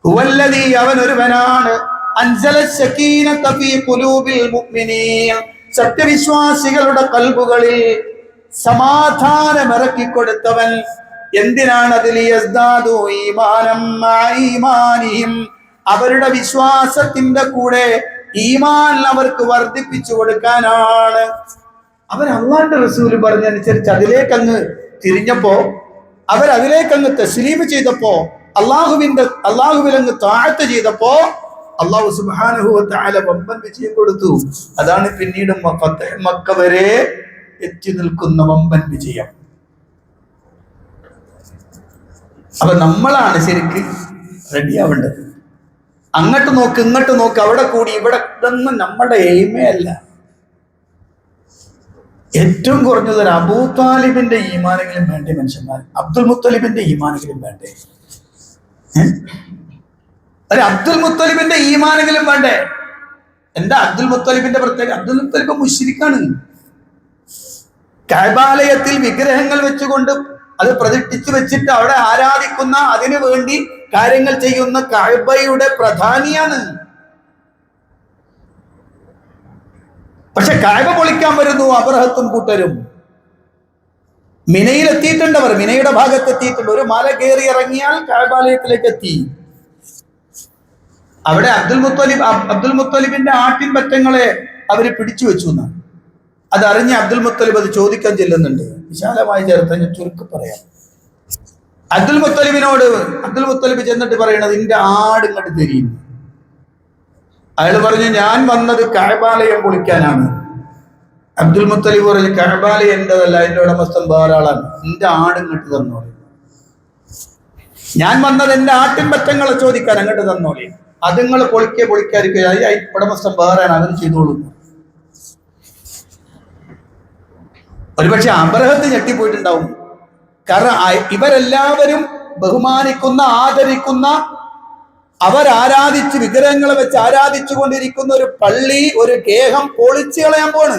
ഹുവല്ലദീ, അവൻ ഒരുവനാണ്, അൻസല السكينة في قلوب المؤمنين, സത്യവിശ്വാസികളുടെ കൽബുകളിൽ സമാധാനം ഇറക്കിക്കൊടുത്തവൻ. എന്തിനാണ് അതിൽ? യസ്ദാദു ഈമാനം മഅ ഈമാനിഹിം, അവരുടെ വിശ്വാസത്തിന്റെ കൂടെ ഈമാൻ അവർക്ക് വർദ്ധിപ്പിച്ചു കൊടുക്കാനാണ്. അവർ അള്ളാഹുവിന്റെ റസൂൽ പറഞ്ഞനുസരിച്ച് അതിലേക്കങ്ങ് തിരിഞ്ഞപ്പോ, അവരതിലേക്കങ്ങ് തസ്ലീം ചെയ്തപ്പോ, അള്ളാഹുവിലങ്ങ് താഅത്ത് ചെയ്തപ്പോ അള്ളാഹു സുബ്ഹാനഹു വ തആല വമ്പൻ വിജയം കൊടുത്തു. അതാണ് പിന്നീട് ഫത്ഹ് മക്ക വരെ എത്തി നിൽക്കുന്ന വമ്പൻ വിജയം. അപ്പൊ നമ്മളാണ് ശരിക്ക് റെഡിയാവേണ്ടത്. അങ്ങോട്ട് നോക്ക്, ഇങ്ങോട്ട് നോക്ക്, അവിടെ കൂടി ഇവിടെ ഇതൊന്നും നമ്മുടെ എയിമേ അല്ല. ഏറ്റവും കുറഞ്ഞത് ഒരു അബൂ താലിബിന്റെ ഈമാനെങ്കിലും വേണ്ടേ മനുഷ്യന്മാർ? അബ്ദുൽ മുത്തലിബിന്റെ ഈമാനെങ്കിലും വേണ്ടേ? ഒരു അബ്ദുൽ മുത്തലിബിന്റെ ഈമാനെങ്കിലും വേണ്ടേ? എന്താ അബ്ദുൽ മുത്തലിബിന്റെ പ്രത്യേകത? അബ്ദുൽ മുത്തലിബ് മുശ്രിക്കാണ്. കഅബാലയത്തിൽ വിഗ്രഹങ്ങൾ വെച്ചുകൊണ്ട് അത് പ്രതിഷ്ഠിച്ചു വെച്ചിട്ട് അവിടെ ആരാധിക്കുന്ന, അതിനു വേണ്ടി കാര്യങ്ങൾ ചെയ്യുന്ന കഅബയുടെ പ്രധാനിയാണ്. പക്ഷെ കഅബ പൊളിക്കാൻ വരുന്നു അബ്രഹത്തും കൂട്ടരും. മിനയിലെത്തിയിട്ടുണ്ട്, അവർ മിനയുടെ ഭാഗത്തെത്തിയിട്ടുണ്ട്. ഒരു മല കയറി ഇറങ്ങിയാൽ കഅബാലയത്തിലേക്ക് എത്തി. അവിടെ അബ്ദുൽ മുത്തലിബിന്റെ ആട്ടിൻ പറ്റങ്ങളെ അവര് പിടിച്ചു വെച്ചു എന്നാണ്. അതറിഞ്ഞ് അബ്ദുൽ മുത്തലിബ് അത് ചോദിക്കാൻ ചെല്ലുന്നുണ്ട്. വിശാലമായി ചേർത്ത് ഞാൻ ചുരുക്കി പറയാം. അബ്ദുൽ മുത്തലിബ് ചെന്നിട്ട് പറയണത്, നിന്റെ ആട് ഇങ്ങോട്ട് തിരിയുന്നു. അയാൾ പറഞ്ഞു, ഞാൻ വന്നത് കഅബാലയം പൊളിക്കാനാണ്. അബ്ദുൽ മുത്തലിബ് പറഞ്ഞു, കഅബാലയം എന്റേതല്ല, എന്റെ ഉടമസ്ഥൻ വേറെ ആളാണ്, നിന്റെ ആട് ഇങ്ങോട്ട് തന്നോളി. ഞാൻ വന്നത് എന്റെ ആട്ടിൻ പറ്റങ്ങളെ ചോദിക്കാൻ, അങ്ങോട്ട് തന്നോളി. അത് നിങ്ങൾ പൊളിക്കാതിരിക്കുക, ഉടമസ്ഥൻ വേറെയാണ്, അവന് ചെയ്തോളൂ. ഒരുപക്ഷെ അബ്രഹത്ത് ഞെട്ടിപ്പോയിട്ടുണ്ടാവും. കാരണം ഇവരെല്ലാവരും ബഹുമാനിക്കുന്ന, ആദരിക്കുന്ന, അവരാരാധിച്ച് വിഗ്രഹങ്ങളെ വെച്ച് ആരാധിച്ചു കൊണ്ടിരിക്കുന്ന ഒരു പള്ളി, ഒരു ഗേഹം പൊളിച്ചു കളയാൻ പോണ്.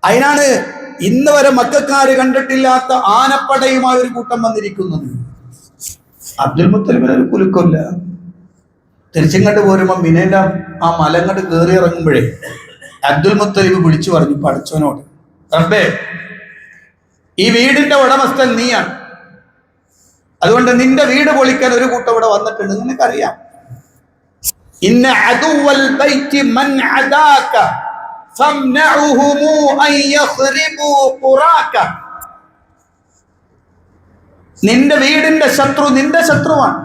അതിനാണ് ഇന്ന് വരെ മക്കക്കാര് കണ്ടിട്ടില്ലാത്ത ആനപ്പടയുമായി ഒരു കൂട്ടം വന്നിരിക്കുന്നത്. അബ്ദുൽ മുത്തലിബിന് ഒരു കുലുക്കമില്ല. തിരിച്ചിങ്ങോട്ട് പോരുമ്പോ മിനേന്റെ ആ മലങ്ങോട്ട് കയറി ഇറങ്ങുമ്പോഴേ അബ്ദുൽ മുത്തലിബ് വിളിച്ചു പറഞ്ഞു പടച്ചവനോട്, റബ്ബേ, ഈ വീടിന്റെ ഉടമസ്ഥൻ നീയാണ്, അതുകൊണ്ട് നിന്റെ വീട് പൊളിക്കാൻ ഒരു കൂട്ടം ഇവിടെ വന്നിട്ടുണ്ട്. നിനക്കറിയാം, ഇന്ന അദുവൽ ബൈത്തി മൻ അദാക ഫംനഉഹുമു അൻ യഖ്രിബു ഖുറാക. നിന്റെ വീടിന്റെ ശത്രു നിന്റെ ശത്രുവാണ്.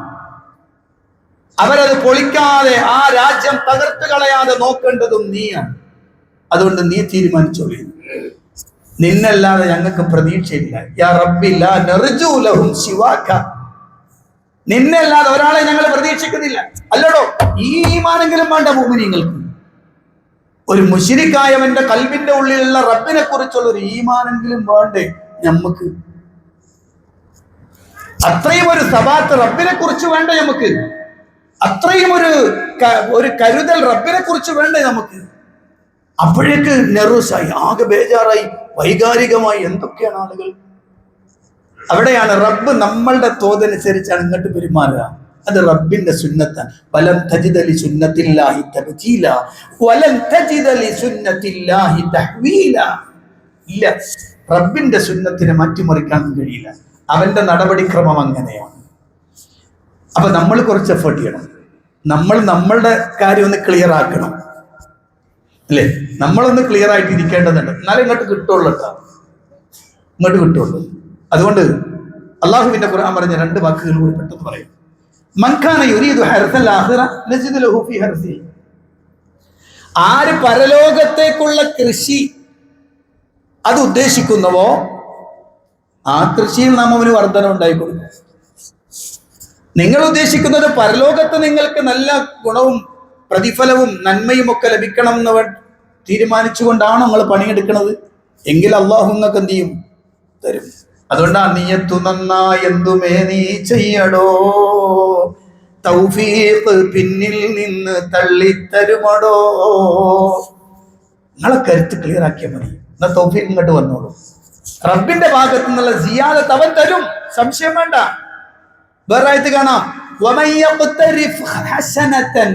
അവരത് പൊളിക്കാതെ ആ രാജ്യം തകർത്ത് കളയാതെ നോക്കേണ്ടതും നീയാണ്. അതുകൊണ്ട് നീ തീരുമാനിച്ചോളൂ, നിന്നല്ലാതെ ഞങ്ങൾക്ക് പ്രതീക്ഷയില്ല. യാ റബ്ബി ലാ നർജു ലഹും സിവാക. നിന്നല്ലാതെ ഒരാളെ ഞങ്ങൾ പ്രതീക്ഷിക്കുന്നില്ല. അല്ലടോ, ഈ ഈമാനെങ്കിലും വേണ്ട മുഅ്മിനീങ്ങൾക്ക്. ഒരു മുശ്രിക്കായവന്റെ കൽബിന്റെ ഉള്ളിലുള്ള റബ്ബിനെ കുറിച്ചുള്ള ഒരു ഈമാനെങ്കിലും വേണ്ടേ നമുക്ക്? അത്രയും ഒരു സബാത്ത് റബ്ബിനെ കുറിച്ച് വേണ്ടേ നമുക്ക്? അത്രയും ഒരു കരുതൽ റബ്ബിനെ കുറിച്ച് വേണ്ടേ നമുക്ക്? അപ്പോഴേക്ക് നെർവസായി, ആകെ ബേജാറായി, വൈകാരികമായി. എന്തൊക്കെയാണ് ആളുകൾ? അവിടെയാണ് റബ്ബ് നമ്മളുടെ തോതനുസരിച്ചാണ് ഇങ്ങോട്ട് പെരുമാറുക. അത് റബ്ബിന്റെ സുന്നത്താണ്. വലൻ തജിദ ലി സുന്നത്തില്ലാഹി തബ്ദീല വലൻ തജിദ ലി സുന്നത്തില്ലാഹി തഹ്വീല. ഇല്ല, റബ്ബിന്റെ സുന്നത്തിനെ മാറ്റിമറിക്കാൻ കഴിയില്ല. അവന്റെ നടപടിക്രമം അങ്ങനെയാണ്. അപ്പൊ നമ്മൾ കുറച്ച് എഫേർട്ട് ചെയ്യണം. നമ്മൾ നമ്മളുടെ കാര്യം ഒന്ന് ക്ലിയർ ആക്കണം, അല്ലേ? നമ്മളൊന്ന് ക്ലിയർ ആയിട്ട് ഇരിക്കേണ്ടതുണ്ട്. എന്നാലും ഇങ്ങോട്ട് കിട്ടുള്ളൂ കേട്ടോ, ഇങ്ങോട്ട് കിട്ടുള്ളൂ. അതുകൊണ്ട് അള്ളാഹുവിന്റെ ഖുർആൻ പറഞ്ഞ രണ്ട് വാക്കുകൾ കൂടി പെട്ടെന്ന് പറയും. മൻകാന യുരീദു ഹർസൽ ആഖിറ നജിദ് ലഹു ഫീ ഹർസി. ആര് പരലോകത്തേക്കുള്ള കൃഷി അത് ഉദ്ദേശിക്കുന്നുവോ ആ കൃഷിയിൽ നാം അവന് വർധന ഉണ്ടായിക്കൊടുക്കും. നിങ്ങൾ ഉദ്ദേശിക്കുന്നത് പരലോകത്ത് നിങ്ങൾക്ക് നല്ല ഗുണവും പ്രതിഫലവും നന്മയും ഒക്കെ ലഭിക്കണം എന്ന് തീരുമാനിച്ചുകൊണ്ടാണോ നിങ്ങൾ പണിയെടുക്കുന്നത്? എങ്കിൽ അള്ളാഹു നിങ്ങൾക്ക് എന്ത് ചെയ്യും? തരും. അതുകൊണ്ടാണ് നീയത്തു നന്നായി എന്തുമേ നീ ചെയ്യടോ, തൗഫീഖ് പിന്നിൽ നിന്ന് തള്ളിത്തരുമടോ. നിങ്ങളെ കരുത്ത് ക്ലിയർ ആക്കിയാൽ മതി, എന്നാൽ തൗഫീഖ് ഇങ്ങോട്ട് വന്നോളൂ. റബ്ബിന്റെ ഭാഗത്തു നിന്നുള്ള സിയാദത്ത് അവൻ തരും, സംശയം വേണ്ട. വേറെ ആയത്ത് കാണാം, വമൻ യഖ്തരിഫ് ഹസനതൻ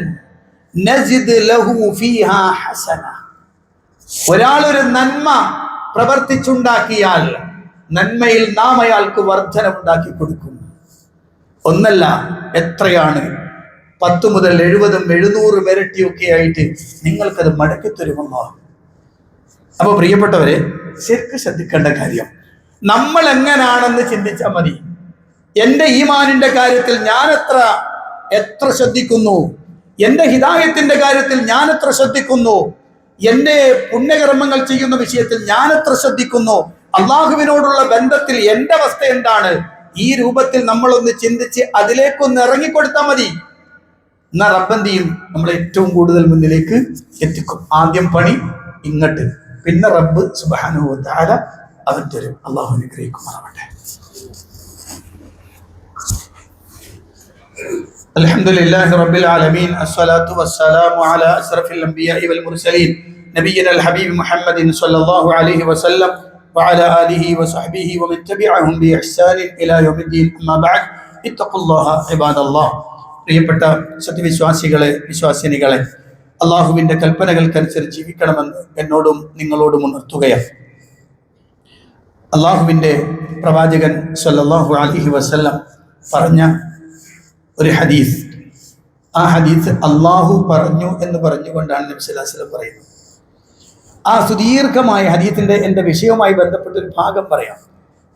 നസിദ് ലഹു ഫീഹാ ഹസന. ഒരാൾ ഒരു നന്മ പ്രവർത്തിച്ചുണ്ടാക്കിയാൽ നന്മയിൽ നാം അയാൾക്ക് വർധന ഉണ്ടാക്കി കൊടുക്കും. ഒന്നല്ല, എത്രയാണ്? 10 മുതൽ 70, 700 ഇരട്ടിയൊക്കെ ആയിട്ട് നിങ്ങൾക്കത് മടക്കി തരുമല്ലോ. അപ്പൊ പ്രിയപ്പെട്ടവരെ, ശരിക്കും ശ്രദ്ധിക്കേണ്ട കാര്യം, നമ്മൾ എങ്ങനാണെന്ന് ചിന്തിച്ചാൽ മതി. എൻ്റെ ഈമാനിന്റെ കാര്യത്തിൽ ഞാൻ എത്ര ശ്രദ്ധിക്കുന്നു, എൻ്റെ ഹിദായത്തിന്റെ കാര്യത്തിൽ ഞാൻ എത്ര ശ്രദ്ധിക്കുന്നു, എൻ്റെ പുണ്യകർമ്മങ്ങൾ ചെയ്യുന്ന വിഷയത്തിൽ ഞാൻ എത്ര ശ്രദ്ധിക്കുന്നു, അള്ളാഹുവിനോടുള്ള ബന്ധത്തിൽ എൻ്റെ അവസ്ഥ എന്താണ്, ഈ രൂപത്തിൽ നമ്മളൊന്ന് ചിന്തിച്ച് അതിലേക്കൊന്ന് ഇറങ്ങിക്കൊടുത്താൽ മതി. എന്നാൽ റബ്ബന്തിയും നമ്മളെ ഏറ്റവും കൂടുതൽ മുന്നിലേക്ക് എത്തിക്കും. ആദ്യം പണി ഇങ്ങോട്ട്, പിന്നെ റബ്ബ് സുബ്ഹാനഹു വ തആല അവൻ തരും. അള്ളാഹു അനുഗ്രഹിക്കുമാറാവട്ടെ. അൽഹംദുലില്ലാഹി റബ്ബിൽ ആലമീൻ, അസ്സലാത്തു വസ്സലാമു അലാ അശ്റഫിൽ അംബിയാഇ വൽ മുർസലീൻ നബിയ്യിന അൽ ഹബീബ് മുഹമ്മദിൻ സ്വല്ലല്ലാഹു അലൈഹി വസല്ലം വഅലാ ആലിഹി വസഹ്ബിഹി വമൻ തബിഅഹും ബിഇഹ്സാൻ ഇലാ യൗമിദ്ദീൻ. അമ്മാ ബഅദ്, ഇത്തഖുല്ലാഹ ഇബാദല്ലാഹ്. പ്രിയപ്പെട്ട സത്യവിശ്വാസികളെ, വിശ്വാസിനികളെ, അള്ളാഹുവിന്റെ കൽപ്പനകൾക്കനുസരിച്ച് ജീവിക്കണമെന്ന് എന്നോടും നിങ്ങളോടും ഉണർത്തുകയാണ്. അള്ളാഹുവിന്റെ പ്രവാചകൻ സ്വല്ലല്ലാഹു അലൈഹി വസല്ലം പറഞ്ഞ ഒരു ഹദീസ്, ആ ഹദീസ് അള്ളാഹു പറഞ്ഞു എന്ന് പറഞ്ഞുകൊണ്ടാണ് നബി സല്ലല്ലാഹു അലൈഹി വസല്ലം പറയുന്നത്. ആ സുദീർഘമായ ഹദീസിന്റെ എൻ്റെ വിഷയവുമായി ബന്ധപ്പെട്ട ഒരു ഭാഗം പറയാം.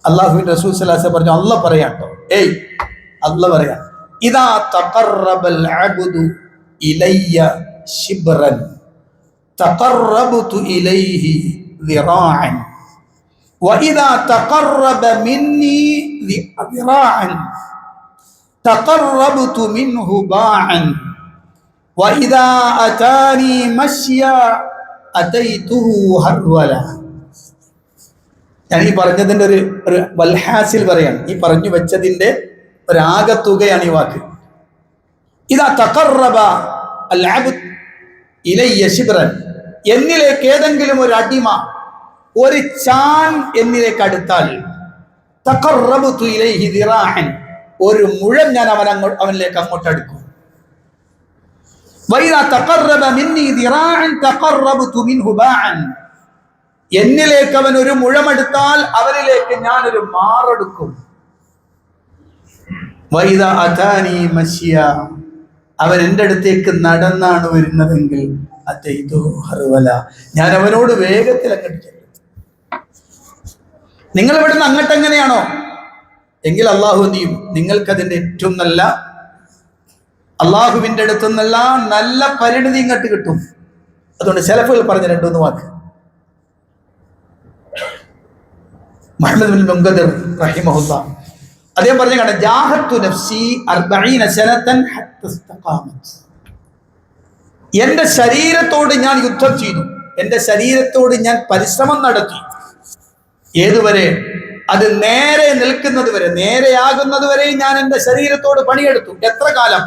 അള്ളാഹുവിന്റെ റസൂൽ സല്ലല്ലാഹു അലൈഹി വസല്ലം പറഞ്ഞു, അല്ല പറയാട്ടോ, അല്ല പറയാം, ഇദാ തഖറബൽ അബ്ദു ഇലയ്യ ശിബ്റൻ തഖറബതു ഇലൈഹി ദിറാഅൻ വഇദാ തഖറബ മിന്നി ദിറാഅൻ തഖറബതു മിൻഹു ബാഅൻ വഇദാ അതാനി മശ്യ അതൈതുഹു ഹർവല. ഞാൻ ഈ പറഞ്ഞതിന്റെ ഒരു വൽഹാസിൽ പറയാം. ഈ പറഞ്ഞു വെച്ചതിന്റെ ഒരാകത്തുകയാണ് ഈ വാക്ക്. ഇദാ തഖറബ അൽ അബ്ദ് ഇലയ്യ ശിബ്റൻ, എന്നിലേക്ക് ഏതെങ്കിലും ഒരു അടിമ ഒരു ചാൺ എന്നിലേക്ക് അടുത്താൽ തഖറബതു ഇലൈഹി ദിറാഅൻ, ഒരു മുഴം ഞാൻ അവനിലേക്ക് അങ്ങോട്ട് അടുക്കും. വഇദാ തഖറബ മിന്നി ദിറാഅൻ തഖറബതു മിൻഹു ബാഅൻ, എന്നിലേക്ക് അവൻ ഒരു മുഴമെടുത്താൽ അവനിലേക്ക് ഞാൻ ഒരു മാറെടുക്കും. വഇദാ അതാനി മശ്യ, അവൻ എൻ്റെ അടുത്തേക്ക് നടന്നാണ് വരുന്നതെങ്കിൽ അതൈതു ഹർവല, ഞാൻ അവനോട് വേഗത്തിൽ അങ്ങോട്ട് ചെല്ലും. നിങ്ങൾ ഇവിടുന്ന് അങ്ങോട്ട് എങ്ങനെയാണോ എങ്കിൽ അള്ളാഹു എന്ത് ചെയ്യും? നിങ്ങൾക്കതിൻ്റെ ഏറ്റവും നല്ല, അള്ളാഹുവിൻ്റെ അടുത്തുനിന്നല്ല നല്ല പരിണിതി ഇങ്ങോട്ട് കിട്ടും. അതുകൊണ്ട് സലഫുകൾ പറഞ്ഞ 2-3 വാക്ക്. മുഹമ്മദ് ബിൻ മുൻകദിർ റഹിമഹുല്ലാഹ് അദ്ദേഹം പറഞ്ഞ കാണാം, ജാഹത്തു നഫ്സി 40 സനതൻ ഹത്ത ഇസ്തഖാമത്. എൻ്റെ ശരീരത്തോട് ഞാൻ യുദ്ധം ചെയ്തു, എൻ്റെ ശരീരത്തോട് ഞാൻ പരിശ്രമം നടത്തി. ഏതുവരെ? അത് നേരെ നിൽക്കുന്നത് വരെ, നേരെയാകുന്നത് വരെ ഞാൻ എൻ്റെ ശരീരത്തോട് പണിയെടുത്തു. എത്ര കാലം?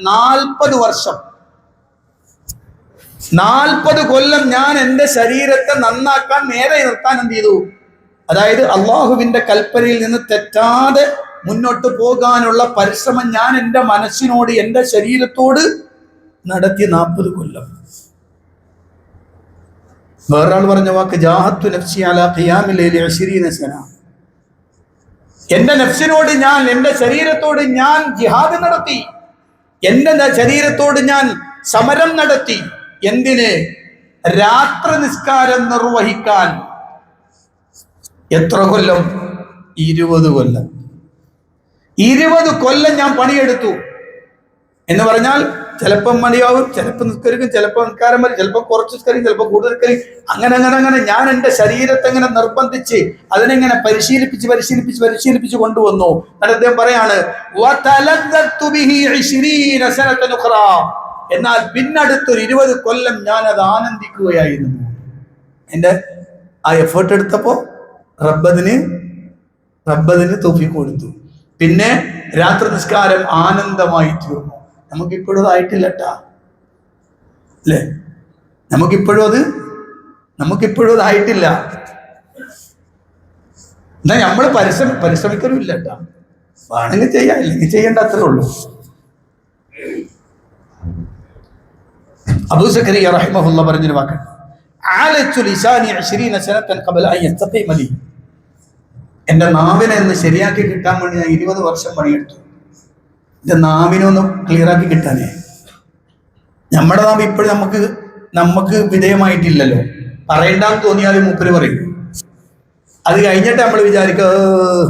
40 വർഷം. 40 കൊല്ലം ഞാൻ എൻ്റെ ശരീരത്തെ നന്നാക്കാൻ, നേരെ നിർത്താൻ എന്ത് ചെയ്തു? അതായത് അള്ളാഹുവിന്റെ കൽപ്പനയിൽ നിന്ന് തെറ്റാതെ മുന്നോട്ട് പോകാനുള്ള പരിശ്രമം ഞാൻ എൻ്റെ മനസ്സിനോട്, എൻ്റെ ശരീരത്തോട് നടത്തിയ 40 കൊല്ലം. വേറൊരാൾ പറഞ്ഞ വാക്ക് ജാഹത്തു നഫ്സി അലാ ഖിയാമിൽ ലൈലി 20 സന. എൻ്റെ നഫ്സിനോട് ഞാൻ, എൻ്റെ ശരീരത്തോട് ഞാൻ ജിഹാദ് നടത്തി, എൻ്റെ ശരീരത്തോട് ഞാൻ സമരം നടത്തി. എന്തിന്? രാത്രി നിസ്കാരം നിർവഹിക്കാൻ. എത്ര കൊല്ലം? 20 കൊല്ലം. 20 കൊല്ലം ഞാൻ പണിയെടുത്തു എന്ന് പറഞ്ഞാൽ ചിലപ്പം മതിയാവും, ചിലപ്പോൾ നിസ്കരിക്കും, ചിലപ്പോൾ നിസ്കാരം വരും, ചിലപ്പോൾ കുറച്ച് നിസ്കരിക്കും, ചിലപ്പോൾ കൂടുതൽ നിസ്കരിക്കും. അങ്ങനെ ഞാൻ എൻ്റെ ശരീരത്തെ എങ്ങനെ നിർബന്ധിച്ച് അതിനെങ്ങനെ പരിശീലിപ്പിച്ച് കൊണ്ടുവന്നു. അദ്ദേഹം പറയാണ്, എന്നാൽ പിന്നടുത്തൊരു 20 കൊല്ലം ഞാൻ അത് ആനന്ദിക്കുകയായിരുന്നു. എൻ്റെ ആ എഫേർട്ട് എടുത്തപ്പോ റബ്ബദിന് തൗഫീഖ് കൊടുത്തു. പിന്നെ രാത്രി നിസ്കാരം ആനന്ദമായി തീർന്നു. നമുക്കിപ്പോഴും അതായിട്ടില്ല കേട്ടാ, അല്ലേ? നമുക്കിപ്പോഴും അതായിട്ടില്ല. എന്നാ നമ്മൾ പരിശ്രമിക്കലുമില്ല കേട്ടാ. വേണമെങ്കിൽ ചെയ്യാം, ഇല്ലെങ്കിൽ ചെയ്യേണ്ട അത്രേ ഉള്ളൂ. അബൂ സക്കരിയ റഹിമഹുല്ലാഹ് പറഞ്ഞൊരു വാക്കുണ്ട്, എന്റെ നാവിനെ ഒന്ന് ശരിയാക്കി കിട്ടാൻ വേണ്ടി ഞാൻ 20 വർഷം പണിയെടുത്തു. എന്റെ നാവിനൊന്ന് ക്ലിയറാക്കി കിട്ടാനേ. നമ്മുടെ നാവ് ഇപ്പോഴും നമുക്ക് വിധേയമായിട്ടില്ലല്ലോ. പറയണ്ടെന്ന് തോന്നിയാലും മൂപ്പര് പറയും. അത് കഴിഞ്ഞിട്ട് നമ്മൾ വിചാരിക്കുക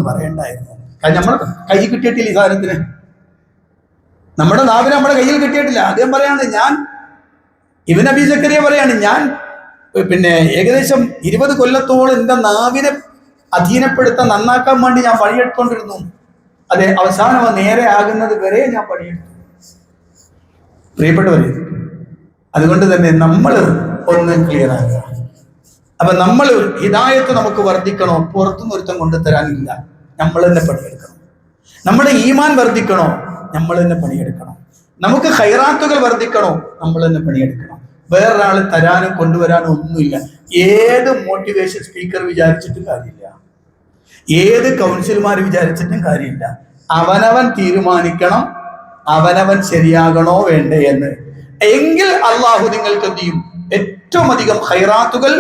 പറയണ്ടായിരുന്നു. കാരണം നമ്മൾ കൈ കിട്ടിയിട്ടില്ല ഈ സാധനത്തിന്. നമ്മുടെ നാവിനെ നമ്മുടെ കയ്യിൽ കിട്ടിയിട്ടില്ല. അദ്ദേഹം പറയാണ്, ഇബ്നു അബീ സക്കരിയ പറയാണ്, ഞാൻ പിന്നെ ഏകദേശം 20 കൊല്ലത്തോളം എൻ്റെ നാവിനെ അധീനപ്പെടുത്താൻ, നന്നാക്കാൻ വേണ്ടി ഞാൻ പണിയെടുത്തോണ്ടിരുന്നു. അതെ, അവസാനം നേരെ ആകുന്നത് വരെ ഞാൻ പണിയെടുത്തു. പ്രിയപ്പെട്ടവരെ, അതുകൊണ്ട് തന്നെ നമ്മൾ ഒന്ന് ക്ലിയർ ആകുക. അപ്പൊ നമ്മൾ ഹിദായത്ത് നമുക്ക് വർദ്ധിക്കണോ? പുറത്തുനിന്ന് ഒരുത്തം കൊണ്ടുതരാനില്ല. നമ്മൾ തന്നെ പണിയെടുക്കണം. നമ്മുടെ ഈമാൻ വർദ്ധിക്കണോ? നമ്മൾ തന്നെ പണിയെടുക്കണം. നമുക്ക് ഖൈറാത്തുകൾ വർദ്ധിക്കണോ? നമ്മൾ തന്നെ പണിയെടുക്കണം. വേറൊരാൾ തരാനും കൊണ്ടുവരാനും ഒന്നുമില്ല. ഏത് മോട്ടിവേഷൻ സ്പീക്കർ വിചാരിച്ചിട്ടും കാര്യമില്ല, ഏത് കൗൺസിലർമാർ വിചാരിച്ചിട്ടും കാര്യമില്ല. അവനവൻ തീരുമാനിക്കണം, അവനവൻ ശരിയാകണോ വേണ്ടേ എന്ന്. എങ്കിൽ അള്ളാഹു നിങ്ങൾക്ക് എന്ത് ചെയ്യും? ഏറ്റവും അധികം ഖൈറാത്തുകൾ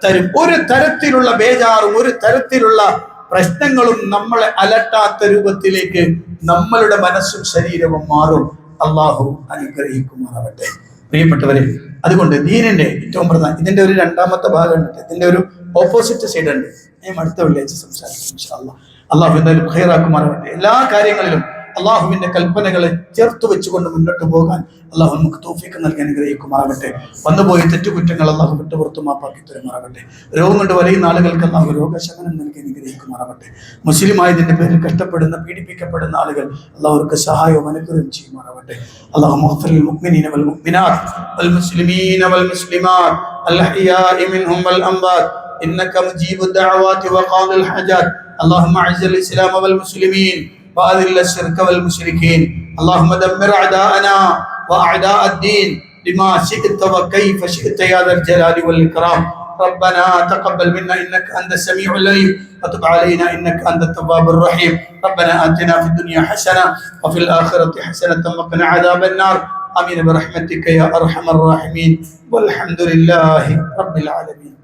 തരും. ഒരു തരത്തിലുള്ള ബേജാറും ഒരു തരത്തിലുള്ള പ്രശ്നങ്ങളും നമ്മളെ അലട്ടാത്ത രൂപത്തിലേക്ക് നമ്മളുടെ മനസ്സും ശരീരവും മാറും. അള്ളാഹു അനുഗ്രഹിക്കുമാറാവട്ടെ. പ്രിയപ്പെട്ടവരെ, അതുകൊണ്ട് ദീനിന്റെ ഏറ്റവും പ്രധാനം, ഇതിന്റെ ഒരു രണ്ടാമത്തെ ഭാഗമുണ്ട്, ഇതിന്റെ ഒരു ഓപ്പോസിറ്റ് സൈഡ് ഉണ്ട്. ഞാൻ അടുത്ത വെള്ളിയാഴ്ച സംസാരിക്കും ഇൻഷാ അല്ലാഹ്. അള്ളാഹു എന്തായാലും ഖൈറാക്കുമാറാവട്ടെ. എല്ലാ കാര്യങ്ങളിലും അള്ളാഹുവിന്റെ കൽപ്പനകളെ ചേർത്ത് വെച്ചുകൊണ്ട് മുന്നോട്ട് പോകാൻ അള്ളാഹു നമുക്ക് തൗഫീഖ് നൽകി അനുഗ്രഹിക്കുമാറാവട്ടെ. വന്നുപോയി തെറ്റുകുറ്റങ്ങൾ അള്ളാഹു വിട്ടുപുറത്തു മാപ്പാക്കി തരുമാറാവട്ടെ. രോഗം കൊണ്ട് വലയുന്ന ആളുകൾക്ക് അള്ളാഹു രോഗശമനം നൽകി അനുഗ്രഹിക്കുമാറാവട്ടെ. മുസ്ലിമായതിന്റെ പേരിൽ കഷ്ടപ്പെടുന്ന, പീഡിപ്പിക്കപ്പെടുന്ന ആളുകൾ അള്ളാഹുർക്ക് സഹായവും അനുഗ്രഹം ചെയ്യുമാറാവട്ടെ. അള്ളാഹു മഗ്ഫിറിൽ മുഅ്മിനീന വൽ മുഅ്മിനാത്ത് വൽ മുസ്ലിമീന വൽ മുസ്ലിമാത്ത് അൽ അഹ്യാഇ മിൻഹും വൽ അംവാത്ത് ഇന്നക മുജീബുദ് ദഅവാതി വഖാദിൽ ഹജാത്ത്. اللهم اعز الاسلام والمسلمين واذل الشرك والمشركين. اللهم دمر اعداءنا واعداء الدين بما شئت وكيف شئت يا ذا الجلال والاكرام. ربنا تقبل منا إنك أنت السميع العليم وتب علينا إنك أنت التواب الرحيم. ربنا آتنا في الدنيا حسنة وفي الآخرة حسنة وقنا عذاب النار. آمين برحمتك يا أرحم الراحمين والحمد لله رب العالمين.